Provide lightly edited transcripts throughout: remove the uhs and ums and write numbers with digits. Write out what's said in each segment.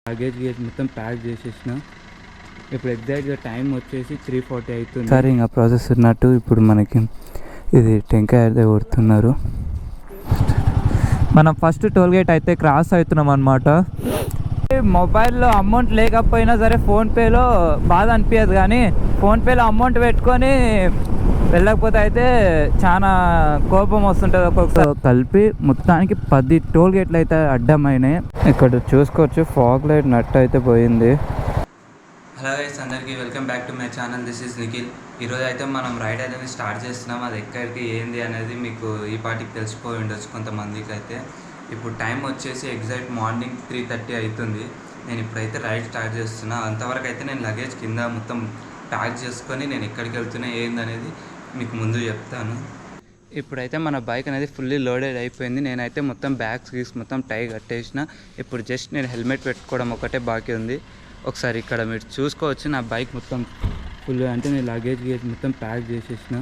Luggage మొత్తం pack చేసేసిన. ఇప్పుడు ఎగ్జాక్ట్గా టైం వచ్చేసి 3:40 అవుతుంది. సరే ఇంకా ప్రాసెస్ ఉన్నట్టు ఇప్పుడు మనకి ఇది టెంకాయ అయితే కొడుతున్నారు. మనం ఫస్ట్ టోల్గేట్ అయితే క్రాస్ అవుతున్నాం అనమాట. మొబైల్లో అమౌంట్ లేకపోయినా సరే ఫోన్పేలో బాధ అనిపించదు, కానీ ఫోన్పేలో అమౌంట్ పెట్టుకొని వెళ్ళకపోతే అయితే చాలా కోపం వస్తుంటుంది ఒక్కొక్కసారి. కలిపి మొత్తానికి 10 టోల్గేట్లు అయితే అడ్డమైనాయి. ఇక్కడ చూసుకోవచ్చు ఫాగ్ లైట్ నట్టు అయితే పోయింది. హలో గైస్, అందరికీ welcome back to my channel. This is Nikhil. ఈరోజు అయితే మనం రైడ్ అయితే స్టార్ట్ చేస్తున్నాం. అది ఎక్కడికి ఏంది అనేది మీకు ఈ పాటికి తెలిసిపోయి ఉండొచ్చు కొంతమందికి అయితే. ఇప్పుడు టైం వచ్చేసి ఎగ్జాక్ట్ మార్నింగ్ 3:30 అవుతుంది. నేను ఇప్పుడైతే రైడ్ స్టార్ట్ చేస్తున్నా. అంతవరకు అయితే నేను లగేజ్ కింద మొత్తం ప్యాక్ చేసుకొని నేను ఎక్కడికి వెళ్తున్నా ఏందనేది మీకు ముందు చెప్తాను. ఇప్పుడైతే మన బైక్ అనేది ఫుల్లీ లోడెడ్ అయిపోయింది. నేనైతే మొత్తం బ్యాగ్స్ మొత్తం టై కట్టేసిన. ఇప్పుడు జస్ట్ నేను హెల్మెట్ పెట్టుకోవడం ఒకటే బాకీ ఉంది. ఒకసారి ఇక్కడ మీరు చూసుకోవచ్చు, నా బైక్ మొత్తం ఫుల్ అంటే నేను లగేజ్ మొత్తం ప్యాక్ చేసేసిన.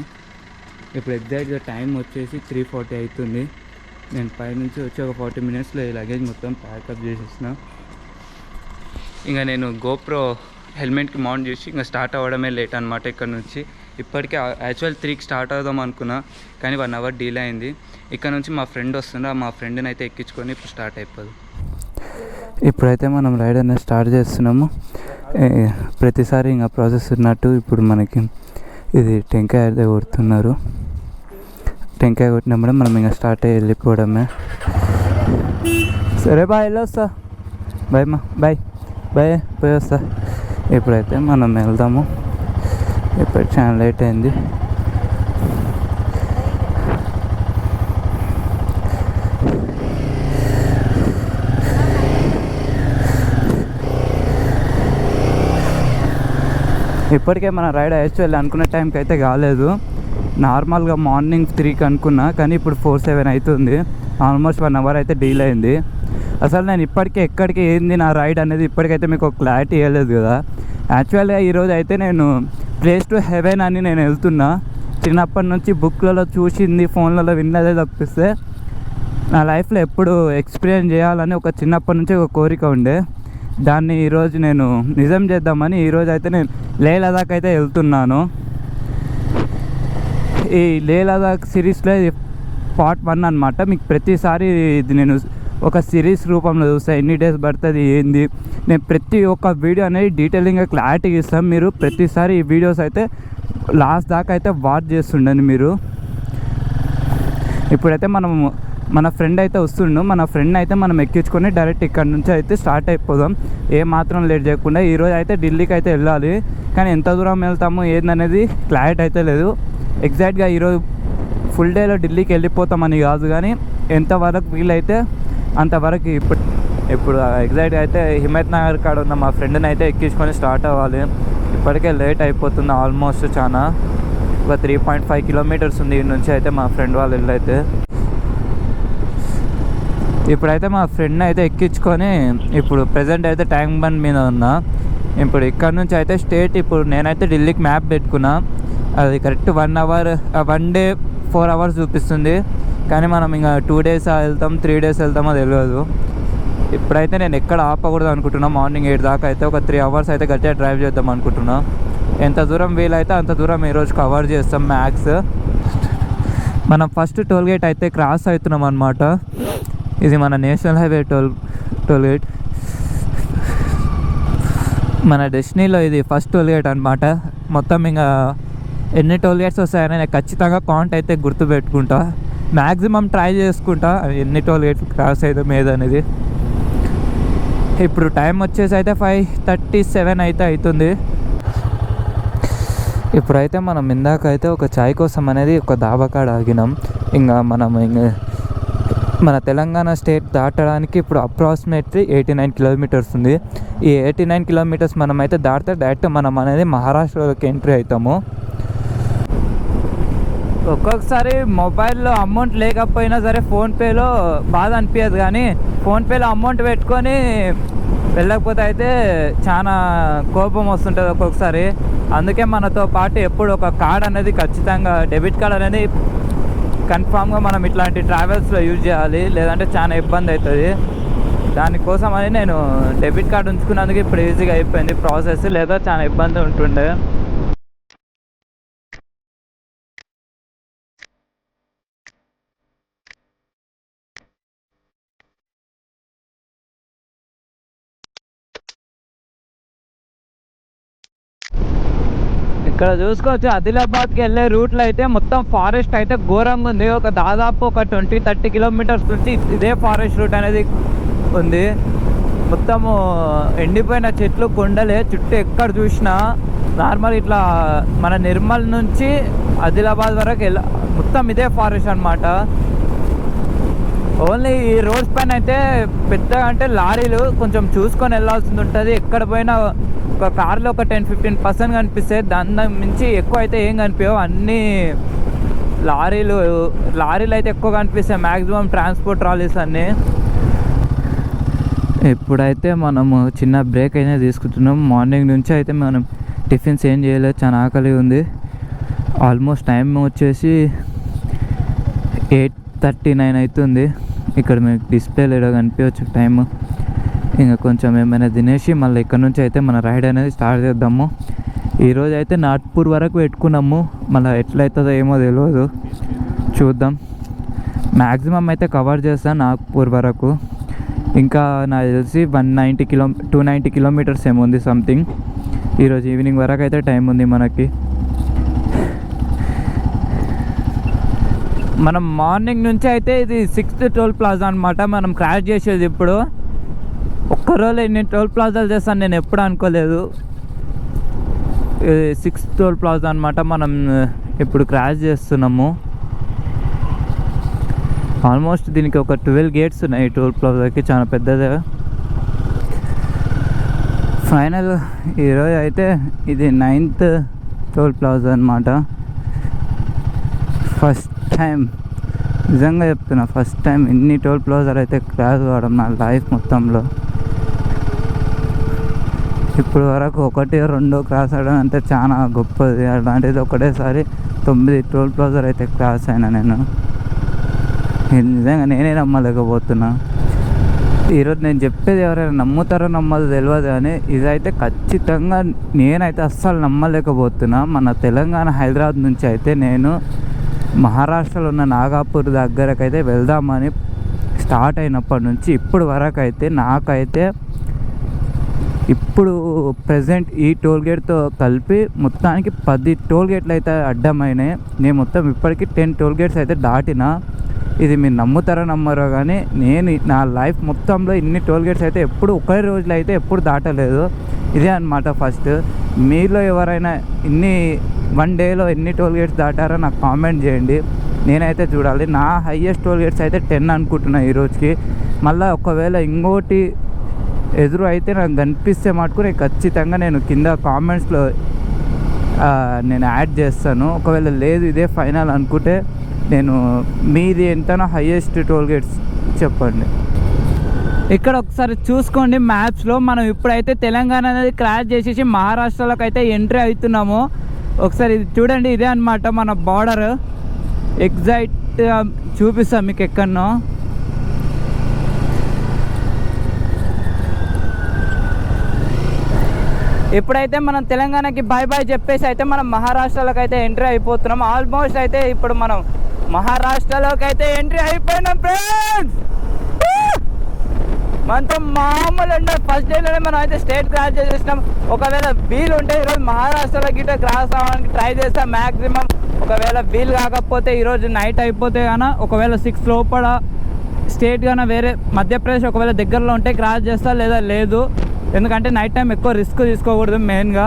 ఇప్పుడు ఎగ్జాక్ట్గా టైం వచ్చేసి 3:40 అవుతుంది. నేను పైనుంచి వచ్చి ఒక 40 మినిట్స్లో ఈ లగేజ్ మొత్తం ప్యాకప్ చేసేసిన. ఇంకా నేను గోప్రో హెల్మెట్కి మౌంట్ చేసి ఇంకా స్టార్ట్ అవ్వడమే లేట్ అనమాట. ఇక్కడ నుంచి ఇప్పటికే యాక్చువల్ 3కి స్టార్ట్ అవుదాం అనుకున్నా, కానీ 1 అవర్ డీలే అయింది. ఇక్కడ నుంచి మా ఫ్రెండ్ వస్తుండే, మా ఫ్రెండ్ని అయితే ఎక్కించుకొని ఇప్పుడు స్టార్ట్ అయిపోదు. ఇప్పుడైతే మనం రైడ్ అనేది స్టార్ట్ చేస్తున్నాము. ప్రతిసారి ఇంకా ప్రాసెస్ ఉన్నట్టు ఇప్పుడు మనకి ఇది టెంకాయ అయితే కొడుతున్నారు. టెంకాయ కొట్టినప్పుడు మనం ఇంకా స్టార్ట్ అయ్యి వెళ్ళిపోవడమే. సరే బాయ్, వెళ్ళొస్తా. బాయ్ మా బాయ్ బాయ్, పోయి వస్తా. ఇప్పుడైతే మనం వెళ్దాము. ఇప్పుడు చాలా లేట్ అయింది. ఇప్పటికే మన రైడ్ యాక్చువల్లీ అనుకున్న టైంకి అయితే కాలేదు. నార్మల్గా మార్నింగ్ 3కి అనుకున్నా, కానీ ఇప్పుడు 4:07 అవుతుంది. ఆల్మోస్ట్ 1 అవర్ అయితే డీల్ అయింది. అసలు నేను ఇప్పటికే ఎక్కడికి ఏంది నా రైడ్ అనేది ఇప్పటికైతే మీకు ఒక క్లారిటీ ఇవ్వలేదు కదా. యాక్చువల్గా ఈరోజు అయితే నేను ప్లేస్ టు హెవెన్ అని నేను వెళ్తున్నా. చిన్నప్పటి నుంచి బుక్లలో చూసింది, ఫోన్లలో విన్నదే తప్పిస్తే నా లైఫ్లో ఎప్పుడు ఎక్స్పీరియన్స్ చేయాలని ఒక చిన్నప్పటి నుంచి ఒక కోరిక ఉండే. దాన్ని ఈరోజు నేను నిజం చేద్దామని ఈరోజు అయితే నేను లే లదాఖ్ అయితే వెళ్తున్నాను. ఈ లే లదాఖ్ సిరీస్లో ఇది పార్ట్ 1 అనమాట. మీకు ప్రతిసారి ఇది నేను ఒక సిరీస్ రూపంలో చూస్తాను. ఎన్ని డేస్ పడుతుంది ఏంది, నేను ప్రతి ఒక్క వీడియో అనేది డీటెయిలింగ్గా క్లారిటీగా ఇస్తాను. మీరు ప్రతిసారి ఈ వీడియోస్ అయితే లాస్ట్ దాకా అయితే వాచ్ చేస్తుండండి మీరు. ఇప్పుడైతే మన ఫ్రెండ్ అయితే వస్తుండు. మన ఫ్రెండ్ అయితే మనం ఎక్కించుకొని డైరెక్ట్ ఇక్కడ నుంచి అయితే స్టార్ట్ అయిపోదాం, ఏ మాత్రం లేట్ చేయకుండా. ఈరోజు అయితే ఢిల్లీకి అయితే వెళ్ళాలి, కానీ ఎంత దూరం వెళ్తాము ఏందనేది క్లారిటీ అయితే లేదు. ఎగ్జాక్ట్గా ఈరోజు ఫుల్ డేలో ఢిల్లీకి వెళ్ళిపోతామని కాదు, కానీ ఎంతవరకు వీలైతే అంతవరకు. ఇప్పుడు ఎగ్జాక్ట్గా అయితే హిమత్ నగర్ కాడ ఉన్న మా ఫ్రెండ్ని అయితే ఎక్కించుకొని స్టార్ట్ అవ్వాలి. ఇప్పటికే లేట్ అయిపోతుంది ఆల్మోస్ట్. చాలా ఒక 3.5 కిలోమీటర్స్ ఉంది ఈ నుంచి అయితే మా ఫ్రెండ్ వాళ్ళ ఇల్లు అయితే. ఇప్పుడైతే మా ఫ్రెండ్ని అయితే ఎక్కించుకొని ఇప్పుడు ప్రజెంట్ అయితే ట్యాంక్ బండ్ మీద ఉన్నా. ఇప్పుడు ఇక్కడ నుంచి అయితే స్టేట్ ఇప్పుడు నేనైతే ఢిల్లీకి మ్యాప్ పెట్టుకున్నా. అది కరెక్ట్ 1 డే 4 అవర్స్ చూపిస్తుంది, కానీ మనం ఇంకా 2 డేస్ వెళ్తాం 3 డేస్ వెళ్తామో తెలియదు. ఇప్పుడైతే నేను ఎక్కడ ఆపకూడదు అనుకుంటున్నా. మార్నింగ్ 8 దాకా అయితే ఒక 3 అవర్స్ అయితే గట్టిగా డ్రైవ్ చేద్దాం అనుకుంటున్నా. ఎంత దూరం వీలైతే అంత దూరం ఈరోజు కవర్ చేస్తాం మ్యాక్స్. మనం ఫస్ట్ టోల్గేట్ అయితే క్రాస్ అవుతున్నాం అనమాట. ఇది మన నేషనల్ హైవే టోల్గేట్. మన డెస్టినీలో ఇది ఫస్ట్ టోల్గేట్ అనమాట. మొత్తం ఇంకా ఎన్ని టోల్గేట్స్ వస్తాయని నేను ఖచ్చితంగా కౌంట్ అయితే గుర్తుపెట్టుకుంటా. మ్యాక్సిమం ట్రై చేసుకుంటా ఎన్ని టోల్గేట్లు క్రాస్ అవుతాం ఏదనేది. ఇప్పుడు టైం వచ్చేసి అయితే 5:37 అయితే అవుతుంది. ఇప్పుడైతే మనం ఇందాక అయితే ఒక చాయ్ కోసం అనేది ఒక దాబాకాడ ఆగినాం. ఇంకా మన తెలంగాణ స్టేట్ దాటడానికి ఇప్పుడు అప్రాక్సిమేట్లీ 89 కిలోమీటర్స్ ఉంది. ఈ 89 కిలోమీటర్స్ మనం అయితే దాటితే డైరెక్ట్ మనం అనేది మహారాష్ట్రలోకి ఎంట్రీ అవుతాము. ఒక్కొక్కసారి మొబైల్లో అమౌంట్ లేకపోయినా సరే ఫోన్పేలో బాధ అనిపించదు, కానీ ఫోన్పేలో అమౌంట్ పెట్టుకొని వెళ్ళకపోతే అయితే చాలా కోపం వస్తుంటుంది ఒక్కొక్కసారి. అందుకే మనతో పాటు ఎప్పుడు ఒక కార్డ్ అనేది ఖచ్చితంగా, డెబిట్ కార్డ్ అనేది కన్ఫామ్గా మనం ఇట్లాంటి ట్రావెల్స్లో యూజ్ చేయాలి, లేదంటే చాలా ఇబ్బంది అవుతుంది. దానికోసం అని నేను డెబిట్ కార్డ్ ఉంచుకున్నందుకు ఇప్పుడు ఈజీగా అయిపోయింది ప్రాసెస్, లేదా చాలా ఇబ్బంది ఉంటుండే. ఇక్కడ చూసుకోవచ్చు ఆదిలాబాద్కి వెళ్ళే రూట్లో అయితే మొత్తం ఫారెస్ట్ అయితే ఘోరంగా ఉంది. ఒక దాదాపు ఒక 20-30 కిలోమీటర్స్ నుంచి ఇదే ఫారెస్ట్ రూట్ అనేది ఉంది. మొత్తము ఎండిపోయిన చెట్లు, కొండలే చుట్టూ ఎక్కడ చూసినా. నార్మల్ ఇట్లా మన నిర్మల్ నుంచి ఆదిలాబాద్ వరకు మొత్తం ఇదే ఫారెస్ట్ అనమాట. ఓన్లీ ఈ రోడ్స్ పైన అయితే పెద్దగా అంటే లారీలు కొంచెం చూసుకొని వెళ్ళాల్సి ఉంటుంది. ఎక్కడ పోయినా ఒక కార్లో ఒక 10-15% కనిపిస్తాయి, దాని మించి ఎక్కువ అయితే ఏం కనిపించవు. అన్నీ లారీలు అయితే ఎక్కువ కనిపిస్తాయి, మ్యాక్సిమం ట్రాన్స్పోర్ట్ ట్రాలీస్ అన్నీ. ఇప్పుడైతే మనము చిన్న బ్రేక్ అయినా తీసుకుంటున్నాం. మార్నింగ్ నుంచి అయితే మనం టిఫిన్స్ ఏం చేయలేదు, చాలా ఆకలి ఉంది. ఆల్మోస్ట్ టైం వచ్చేసి 8:39 అవుతుంది. ఇక్కడ మీకు డిస్ప్లే లేదో కనిపించవచ్చు టైము. ఇంకా కొంచెం ఏమైనా తినేసి మళ్ళీ ఇక్కడ నుంచి అయితే మన రైడ్ అనేది స్టార్ట్ చేద్దాము. ఈరోజు అయితే నాగ్పూర్ వరకు పెట్టుకున్నాము, మళ్ళీ ఎట్లయితుందో ఏమో తెలియదు, చూద్దాం. మ్యాక్సిమం అయితే కవర్ చేస్తాను నాగ్పూర్ వరకు. ఇంకా నాకు తెలిసి 290 కిలోమీటర్స్ ఏముంది సంథింగ్. ఈరోజు ఈవినింగ్ వరకు అయితే టైం ఉంది మనకి. మనం మార్నింగ్ నుంచి అయితే ఇది 6th టోల్ ప్లాజా అనమాట మనం క్రాష్ చేసేది. ఇప్పుడు ఒక్కరోజు ఎన్ని టోల్ ప్లాజాలు చేస్తాను నేను ఎప్పుడు అనుకోలేదు. 6th టోల్ ప్లాజా అనమాట మనం ఇప్పుడు క్రాష్ చేస్తున్నాము. ఆల్మోస్ట్ దీనికి ఒక 12 గేట్స్ ఉన్నాయి ఈ టోల్ ప్లాజాకి, చాలా పెద్దదే. ఫైనల్ ఈరోజు అయితే ఇది 9th టోల్ ప్లాజా అనమాట. ఫస్ట్ టైం, నిజంగా చెప్తున్నా, ఫస్ట్ టైం ఇన్ని టోల్ ప్లాజాలు అయితే క్రాష్ కావడం నా లైఫ్ మొత్తంలో. ఇప్పుడు వరకు 1-2 క్రాస్ అవ్వడం అంటే చాలా గొప్పది. అలాంటిది ఒకటేసారి 9 టోల్ ప్లాజాలు అయితే క్రాస్ అయినా నేను. నిజంగా నేనే నమ్మలేకపోతున్నా. ఈరోజు నేను చెప్పేది ఎవరైనా నమ్ముతారో నమ్మదో తెలియదు, కానీ ఇదైతే ఖచ్చితంగా నేనైతే అస్సలు నమ్మలేకపోతున్నా. మన తెలంగాణ హైదరాబాద్ నుంచి అయితే నేను మహారాష్ట్రలో ఉన్న నాగపూర్ దగ్గరకైతే వెళ్దామని స్టార్ట్ అయినప్పటి నుంచి ఇప్పుడు వరకు అయితే నాకైతే ఇప్పుడు ప్రజెంట్ ఈ టోల్ గేట్తో కలిపి మొత్తానికి 10 టోల్ గేట్లు అయితే అడ్డమైనాయి. నేను మొత్తం ఇప్పటికీ 10 టోల్ గేట్స్ అయితే దాటిన. ఇది మీరు నమ్ముతారో నమ్మరో కానీ నేను నా లైఫ్ మొత్తంలో ఇన్ని టోల్ గేట్స్ అయితే ఎప్పుడు ఒకే రోజులో అయితే ఎప్పుడు దాటలేదు. ఇదే అన్నమాట ఫస్ట్. మీలో ఎవరైనా వన్ డేలో ఎన్ని టోల్ గేట్స్ దాటారో నాకు కామెంట్ చేయండి, నేనైతే చూడాలి. నా హైయెస్ట్ టోల్ గేట్స్ అయితే 10 అనుకుంటున్నా ఈరోజుకి. మళ్ళీ ఒకవేళ ఇంకోటి ఎదురు అయితే నాకు కనిపిస్తే మటుకు నేను ఖచ్చితంగా నేను కింద కామెంట్స్లో నేను యాడ్ చేస్తాను. ఒకవేళ లేదు ఇదే ఫైనల్ అనుకుంటే నేను మీది ఎంతనో హైయెస్ట్ టోల్ గేట్స్ చెప్పండి. ఇక్కడ ఒకసారి చూసుకోండి మ్యాప్స్లో, మనం ఇప్పుడైతే తెలంగాణ అనేది క్రాష్ చేసేసి మహారాష్ట్రలోకి అయితే ఎంట్రీ అవుతున్నాము. ఒకసారి ఇది చూడండి, ఇదే అనమాట మన బార్డర్. ఎగ్జాక్ట్గా చూపిస్తాం మీకు ఎక్కడనో. ఇప్పుడైతే మనం తెలంగాణకి బాయ్ బాయ్ చెప్పేసి అయితే మనం మహారాష్ట్రలోకి అయితే ఎంట్రీ అయిపోతున్నాం. ఆల్మోస్ట్ అయితే ఇప్పుడు మనం మహారాష్ట్రలోకి అయితే ఎంట్రీ అయిపోయినాం ఫ్రెండ్స్. మనతో మామూలు అంటే ఫస్ట్ డేలోనే మనం అయితే స్టేట్ క్రాస్ చేసేసినాం. ఒకవేళ వీలు ఉంటే ఈరోజు మహారాష్ట్రలో గిట్ట క్రాస్ అవ్వడానికి ట్రై చేస్తాం మ్యాక్సిమం. ఒకవేళ వీలు కాకపోతే ఈరోజు నైట్ అయిపోతే కానీ ఒకవేళ 6 లోపల స్టేట్ కానీ వేరే మధ్యప్రదేశ్ ఒకవేళ దగ్గరలో ఉంటే క్రాస్ చేస్తా, లేదా లేదు. ఎందుకంటే నైట్ టైం ఎక్కువ రిస్క్ తీసుకోకూడదు మెయిన్గా.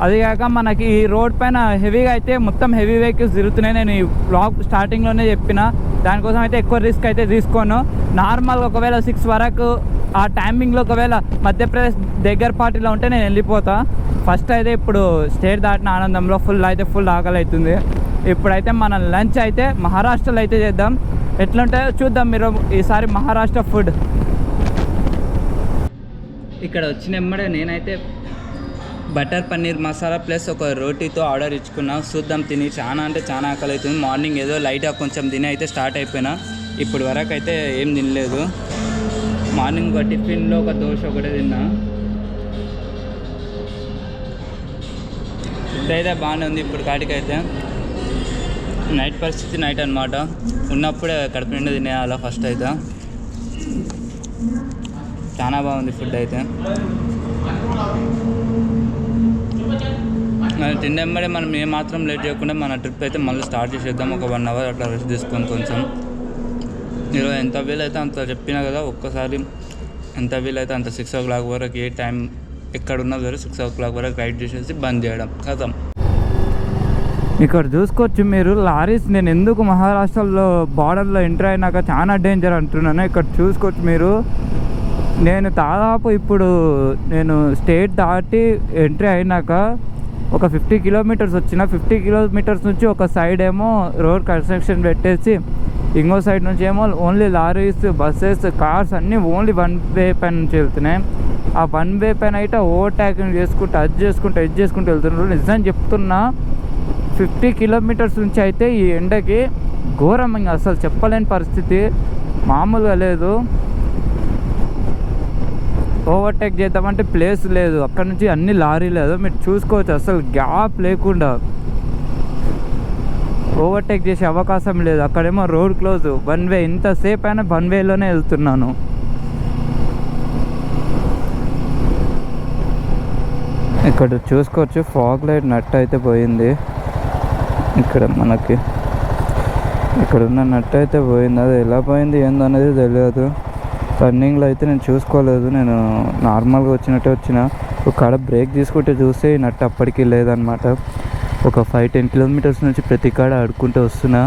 అదిగాక మనకి ఈ రోడ్ పైన హెవీగా అయితే మొత్తం హెవీ వెహికల్స్ తిరుగుతున్నాయి. నేను ఈ బ్లాగ్ స్టార్టింగ్లోనే చెప్పిన, దానికోసం అయితే ఎక్కువ రిస్క్ అయితే తీసుకోను. నార్మల్గా ఒకవేళ 6 వరకు ఆ టైమింగ్లో ఒకవేళ మధ్యప్రదేశ్ దగ్గర పార్టీలో ఉంటే నేను వెళ్ళిపోతా. ఫస్ట్ అయితే ఇప్పుడు స్టేట్ దాటిన ఆనందంలో ఫుల్ ఆకలి అవుతుంది. ఇప్పుడైతే మన లంచ్ అయితే మహారాష్ట్రలో అయితే చేద్దాం. ఎట్లుంటాయో చూద్దాం. మీరు ఈసారి మహారాష్ట్ర ఫుడ్ ఇక్కడ వచ్చిన ఎమ్మడే నేనైతే బటర్ పన్నీర్ మసాలా ప్లస్ ఒక రోటీతో ఆర్డర్ ఇచ్చుకున్నా. చూద్దాం, తిని చాలా అంటే చాలా ఆకలి అవుతుంది. మార్నింగ్ ఏదో లైట్గా కొంచెం తిని అయితే స్టార్ట్ అయిపోయినా. ఇప్పుడు వరకు అయితే ఏం తినలేదు. మార్నింగ్ ఒక టిఫిన్లో ఒక దోశ ఒకటే తిన్నా. ఫుడ్ అయితే బాగానే ఉంది ఇప్పుడు కాటికైతే. నైట్ పరిస్థితి నైట్ అనమాట, ఉన్నప్పుడే కడుపు నిండా తినేయాల. ఫస్ట్ అయితే చాలా బాగుంది ఫుడ్ అయితే. మనం తిండెంబడే మనం ఏమాత్రం లేట్ చేయకుండా మన ట్రిప్ అయితే మళ్ళీ స్టార్ట్ చేసేద్దాం. ఒక 1 hour అట్లా రెస్ట్ తీసుకొని కొంచెం. ఈరోజు ఎంత వీలైతే అంత చెప్పినా కదా, ఒక్కసారి ఎంత వీలైతే అంత 6 o'clock వరకు ఏ టైం ఎక్కడున్నా సరే 6 o'clock వరకు రైడ్ చేసేసి బంద్ చేయడం కథం. ఇక్కడ చూసుకోవచ్చు మీరు లారీస్. నేను ఎందుకు మహారాష్ట్రలో బార్డర్లో ఎంటర్ అయినాక చాలా డేంజర్ అంటున్నాను. ఇక్కడ చూసుకోవచ్చు మీరు, నేను దాదాపు ఇప్పుడు నేను స్టేట్ దాటి ఎంట్రీ అయినాక ఒక 50 kilometers వచ్చిన. 50 kilometers నుంచి ఒక సైడ్ ఏమో రోడ్ కన్స్ట్రక్షన్ పెట్టేసి, ఇంకో సైడ్ నుంచి ఏమో ఓన్లీ లారీస్, బస్సెస్, కార్స్ అన్నీ ఓన్లీ 1 way పైన నుంచి వెళ్తున్నాయి. ఆ 1 way పైన అయితే ఓవర్టేకింగ్ చేసుకుంటూ అది చేసుకుంటూ వెళ్తున్నారు. నిజం చెప్తున్నా, 50 kilometers నుంచి అయితే ఈ ఎండకి ఘోరం, ఇంకా అసలు చెప్పలేని పరిస్థితి, మామూలుగా లేదు. ఓవర్టేక్ చేద్దామంటే ప్లేస్ లేదు, అక్కడ నుంచి అన్ని లారీ లేదు. మీరు చూసుకోవచ్చు అసలు గ్యాప్ లేకుండా ఓవర్టేక్ చేసే అవకాశం లేదు. అక్కడేమో రోడ్ క్లోజ్, 1 way. ఇంతసేపు అయినా 1 wayలోనే వెళ్తున్నాను. ఇక్కడ చూసుకోవచ్చు ఫాగ్ లైట్ నట్ అయితే పోయింది. ఇక్కడ మనకి ఇక్కడ ఉన్న నట్ అయితే పోయింది. అది ఎలా పోయింది ఏందో అనేది తెలియదు. రన్నింగ్లో అయితే నేను చూసుకోలేదు, నేను నార్మల్గా వచ్చినట్టే వచ్చిన. ఒక కాడ బ్రేక్ తీసుకుంటే చూస్తే ఈ నట్ అప్పటికి లేదనమాట. ఒక 5-10 kilometers నుంచి ప్రతి కాడ ఆడుకుంటూ వస్తున్నా,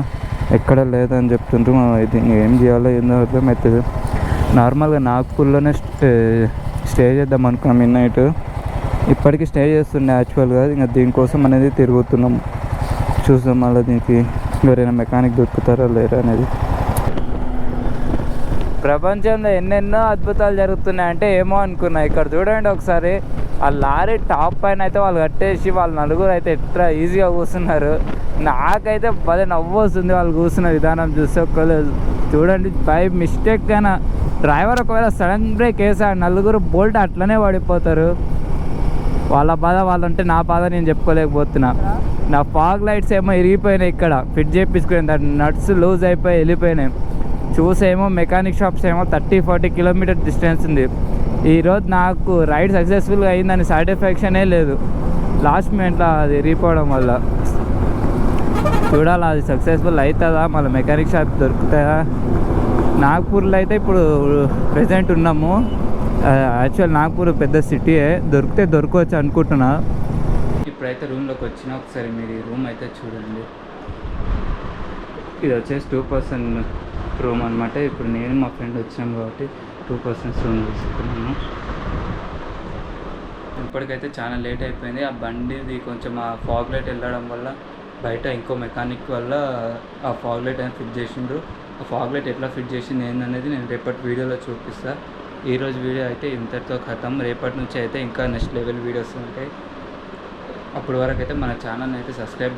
ఎక్కడ లేదని చెప్తుంటారు. ఇది ఏం చేయాలో ఏందో అర్థమవుతుంది. నార్మల్గా నాగ్పూర్లోనే స్టే చేద్దాం అనుకున్నాం మిడ్ నైట్. ఇప్పటికీ స్టే చేస్తుండే యాక్చువల్గా. ఇంకా దీనికోసం అనేది తిరుగుతున్నాం. చూద్దాం మళ్ళీ దీనికి ఎవరైనా మెకానిక్ దొరుకుతారా లేరా అనేది. ప్రపంచంలో ఎన్నెన్నో అద్భుతాలు జరుగుతున్నాయంటే ఏమో అనుకున్నా. ఇక్కడ చూడండి ఒకసారి, ఆ లారీ టాప్ పైన అయితే వాళ్ళు కట్టేసి వాళ్ళ నలుగురు అయితే ఎట్లా ఈజీగా కూర్చున్నారు. నాకైతే భలే నవ్వు వస్తుంది వాళ్ళు కూర్చున్న విధానం చూస్తే. ఒక్కలేదు చూడండి, బై మిస్టేక్ అయినా డ్రైవర్ ఒకవేళ సడన్ బ్రేక్ వేసాడు, నలుగురు బోల్ట్ అట్లనే పడిపోతారు. వాళ్ళ బాధ వాళ్ళు ఉంటే నా బాధ నేను చెప్పుకోలేకపోతున్నా. నా ఫాగ్ లైట్స్ ఏమో ఇరిగిపోయినాయి, ఇక్కడ ఫిట్ చేయించుకుని దాని నట్స్ లూజ్ అయిపోయి వెళ్ళిపోయినాయి. చూసేమో మెకానిక్ షాప్స్ ఏమో 30-40 kilometers డిస్టెన్స్ ఉంది. ఈరోజు నాకు రైడ్ సక్సెస్ఫుల్గా అయిందని సాటిస్ఫాక్షనే లేదు. లాస్ట్ మినిట్లో అది ఇరిగిపోవడం వల్ల. చూడాలి అది సక్సెస్ఫుల్ అవుతుందా, మళ్ళీ మెకానిక్ షాప్ దొరుకుతుందా. నాగ్పూర్లో అయితే ఇప్పుడు ప్రెజెంట్ ఉన్నాము. యాక్చువల్ నాగ్పూర్ పెద్ద సిటీయే, దొరకవచ్చు అనుకుంటున్నా. ఇప్పుడైతే రూమ్లోకి వచ్చిన, ఒకసారి మీరు ఈ రూమ్ అయితే చూడండి. ఇది వచ్చేసి 2 person రూమ్ అనమాట. ఇప్పుడు నేను మా ఫ్రెండ్ వచ్చినాం కాబట్టి 2 persons రూమ్ తీసుకున్నాను. ఇప్పటికైతే చాలా లేట్ అయిపోయింది. ఆ బండిది కొంచెం ఆ ఫాగ్ లైట్ వెళ్ళడం వల్ల బయట ఇంకో మెకానిక్ వల్ల ఆ ఫాగ్ లైట్ అని ఫిట్ చేసిండ్రు. ఆ ఫాగ్ లైట్ ఎట్లా ఫిట్ చేసింది ఏందనేది నేను రేపటి వీడియోలో చూపిస్తాను. ఈరోజు వీడియో అయితే ఇంతటితో ఖతం. రేపటి నుంచి అయితే ఇంకా నెక్స్ట్ లెవెల్ వీడియోస్ ఉంటాయి. అప్పటి వరకు అయితే మన ఛానల్ని అయితే సబ్స్క్రైబ్